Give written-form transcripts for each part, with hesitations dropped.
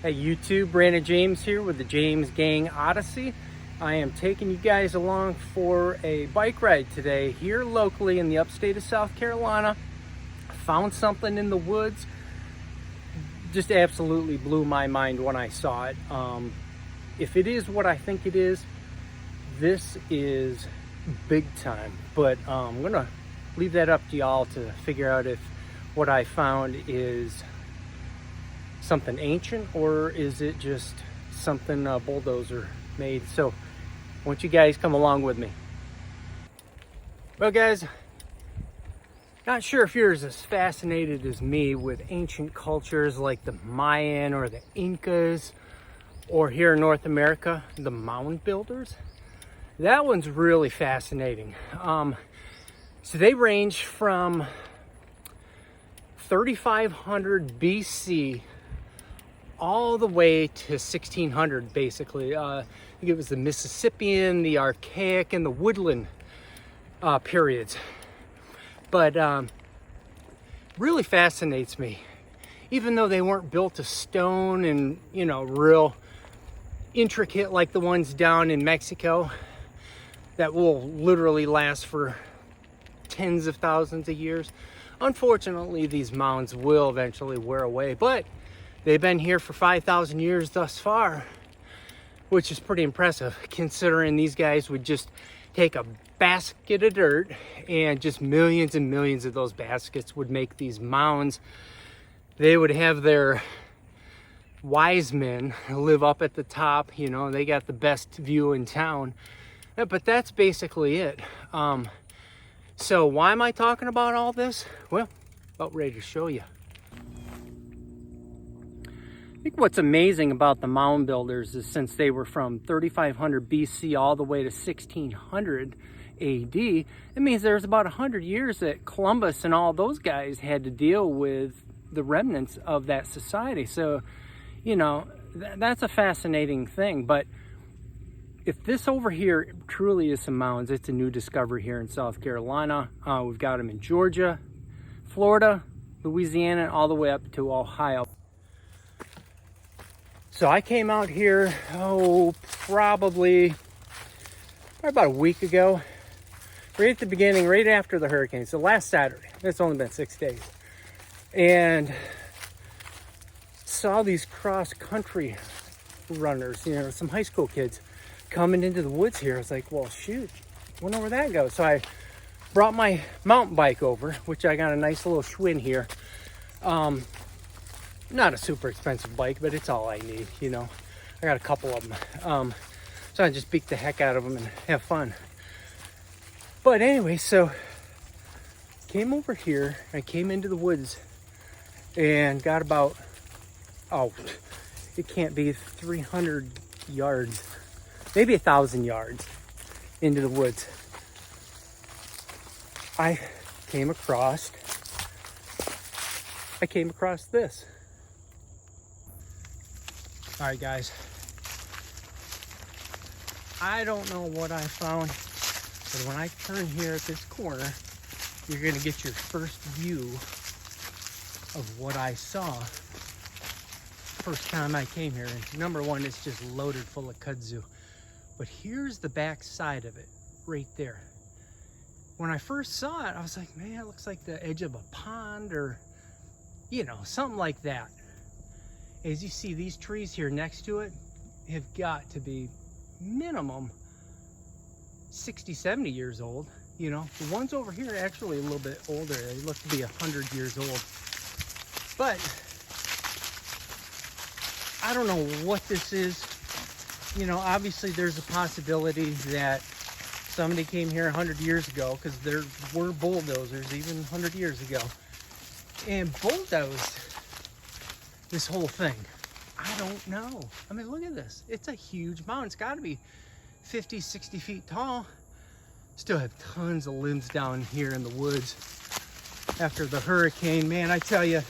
Hey YouTube, Brandon James here with the James Gang Odyssey. I am taking you guys along for a bike ride today here locally in the upstate of South Carolina. Found something in the woods. Just absolutely blew my mind when I saw it. If it is what I think it is, this is big time. But I'm gonna leave that up to y'all to figure out if what I found is something ancient or is it just something bulldozer made. So I want you guys come along with me. Well guys, not sure if you're as fascinated as me with ancient cultures like the Mayan or the Incas, or here in North America, the mound builders. That one's really fascinating. So they range from 3500 BC all the way to 1600, basically. I think it was the Mississippian, the Archaic, and the Woodland periods. But really fascinates me. Even though they weren't built of stone and, you know, real intricate like the ones down in Mexico that will literally last for tens of thousands of years. Unfortunately, these mounds will eventually wear away, but they've been here for 5,000 years thus far, which is pretty impressive considering these guys would just take a basket of dirt and just millions and millions of those baskets would make these mounds. They would have their wise men live up at the top, you know, they got the best view in town. But that's basically it. So why am I talking about all this? Well, about ready to show you. I think what's amazing about the mound builders is since they were from 3500 BC all the way to 1600 AD, it means there's about 100 years that Columbus and all those guys had to deal with the remnants of that society. So, you know, that's a fascinating thing. But if this over here truly is some mounds, it's a new discovery here in South Carolina. We've got them in Georgia, Florida, Louisiana, all the way up to Ohio. So I came out here, probably about a week ago, right at the beginning, right after the hurricane. So last Saturday, it's only been 6 days. And saw these cross-country runners, you know, some high school kids coming into the woods here. I was like, well, shoot, wonder where that goes. So I brought my mountain bike over, which I got a nice little Schwinn here. Not a super expensive bike, but it's all I need, you know. I got a couple of them. So I just beat the heck out of them and have fun. But anyway, so came over here. I came into the woods and got about, it can't be 300 yards, maybe 1,000 yards into the woods. I came across this. All right, guys. I don't know what I found, but when I turn here at this corner, you're gonna get your first view of what I saw first time I came here. And number one, it's just loaded full of kudzu. But here's the back side of it, right there. When I first saw it, I was like, man, it looks like the edge of a pond or, you know, something like that. As you see, these trees here next to it have got to be minimum 60, 70 years old. You know, the ones over here are actually a little bit older. They look to be 100 years old. But I don't know what this is. You know, obviously there's a possibility that somebody came here 100 years ago, because there were bulldozers even 100 years ago, and bulldozed this whole thing. I don't know. I mean, look at this. It's a huge mountain. It's got to be 50, 60 feet tall. Still have tons of limbs down here in the woods after the hurricane. Man, I tell you,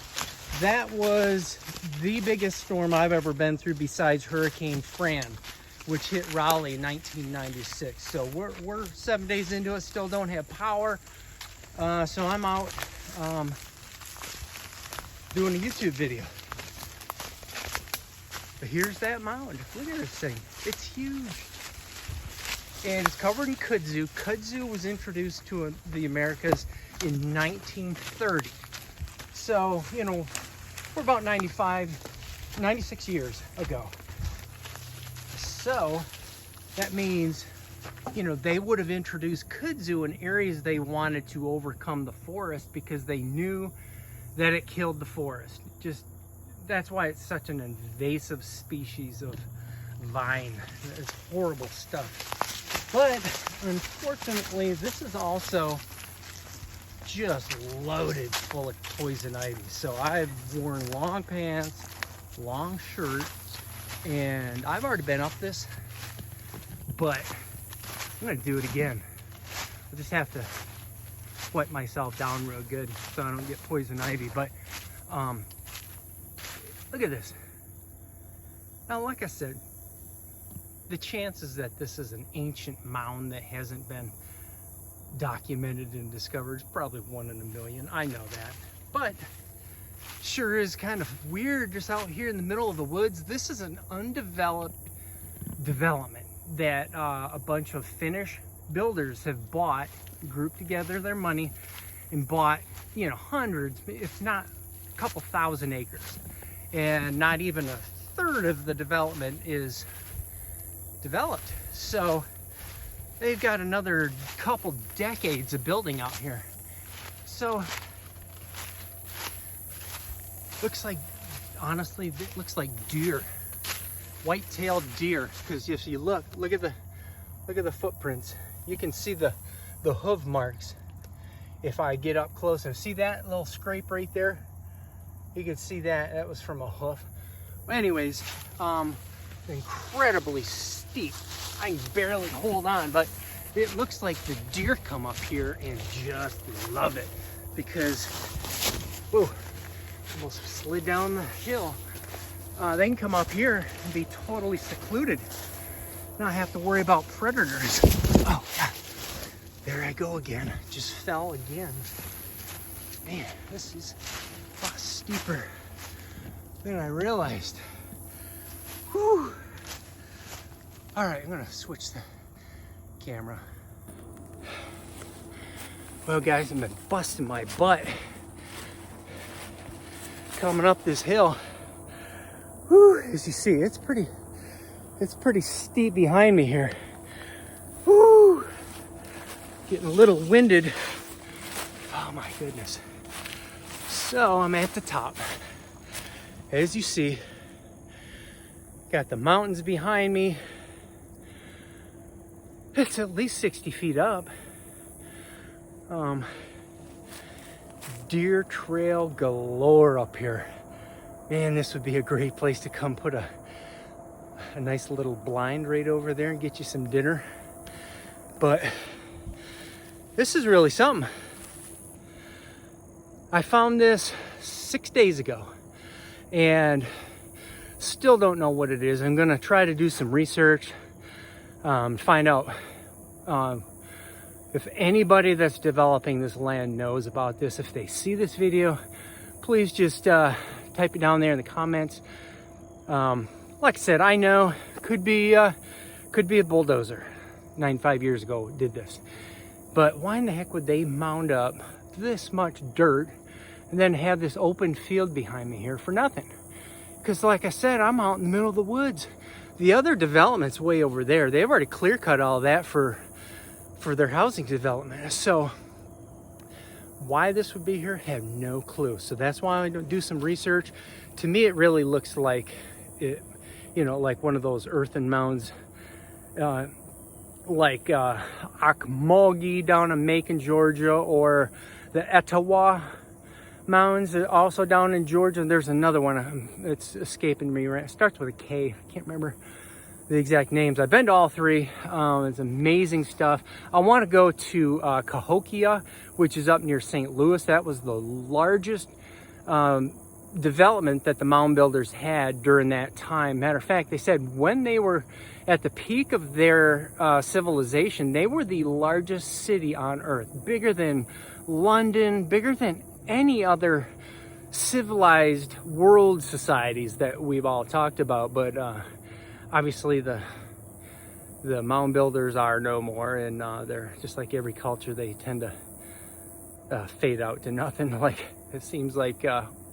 that was the biggest storm I've ever been through besides Hurricane Fran, which hit Raleigh in 1996. So we're 7 days into it, still don't have power. So I'm out doing a YouTube video. But here's that mound. Look at this thing. It's huge. And it's covered in kudzu. Kudzu was introduced to the Americas in 1930. So, you know, we're about 96 years ago. So that means, you know, they would have introduced kudzu in areas they wanted to overcome the forest because they knew that it killed the forest. Just, that's why it's such an invasive species of vine. It's horrible stuff. But unfortunately, this is also just loaded full of poison ivy. So I've worn long pants, long shirt, and I've already been up this, but I'm gonna do it again. I just have to wipe myself down real good so I don't get poison ivy. But look at this. Now, like I said, the chances that this is an ancient mound that hasn't been documented and discovered is probably 1 in a million. I know that, but sure is kind of weird just out here in the middle of the woods. This is an undeveloped development that a bunch of Finnish builders have bought, grouped together their money and bought, you know, hundreds, if not a couple thousand acres. And not even a third of the development is developed. So they've got another couple decades of building out here. So looks like, honestly, it looks like deer, white-tailed deer. Because if you look at the footprints, you can see the hoof marks. If I get up close and see that little scrape right there, you can see that was from a hoof. Anyways, incredibly steep. I can barely hold on, but it looks like the deer come up here and just love it because, whoa, almost slid down the hill. They can come up here and be totally secluded. Not have to worry about predators. Oh, yeah. There I go again. Just fell again. Man, this is a lot steeper than I realized. Whew. All right, I'm gonna switch the camera. Well, guys, I've been busting my butt coming up this hill. Whew, as you see, it's pretty steep behind me here. Whew, getting a little winded. Oh my goodness. So I'm at the top. As you see, got the mountains behind me. It's at least 60 feet up. Deer trail galore up here. Man, this would be a great place to come put a nice little blind right over there and get you some dinner. But this is really something. I found this 6 days ago and still don't know what it is. I'm gonna try to do some research, find out if anybody that's developing this land knows about this. If they see this video, please just type it down there in the comments. Like I said, I know could be a bulldozer. 95 years ago did this, but why in the heck would they mound up this much dirt and then have this open field behind me here for nothing? Because like I said, I'm out in the middle of the woods. The other development's way over there. They've already clear cut all that for their housing development. So why this would be here, have no clue. So that's why I do some research. To me, it really looks like it, you know, like one of those earthen mounds, like Ocmulgee down in Macon, Georgia, or the Etowah mounds, also down in Georgia. And there's another one, it's escaping me. Right, it starts with a K. I can't remember the exact names. I've been to all three. It's amazing stuff. I want to go to Cahokia, which is up near St. Louis. That was the largest development that the mound builders had during that time. Matter of fact, they said when they were at the peak of their civilization, they were the largest city on earth, bigger than London, bigger than any other civilized world societies that we've all talked about, but obviously the mound builders are no more, and they're just like every culture, they tend to fade out to nothing. Like it seems like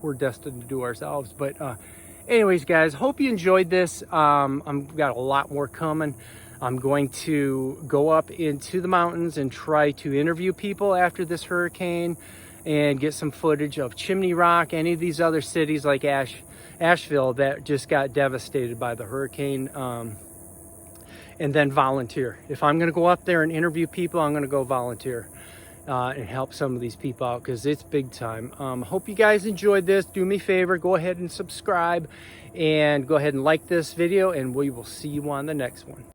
we're destined to do ourselves. But anyways, guys, hope you enjoyed this. I've got a lot more coming. I'm going to go up into the mountains and try to interview people after this hurricane and get some footage of Chimney Rock, any of these other cities like Asheville that just got devastated by the hurricane, and then volunteer. If I'm going to go up there and interview people, I'm going to go volunteer and help some of these people out, because it's big time. Hope you guys enjoyed this. Do me a favor, go ahead and subscribe, and go ahead and like this video, and we will see you on the next one.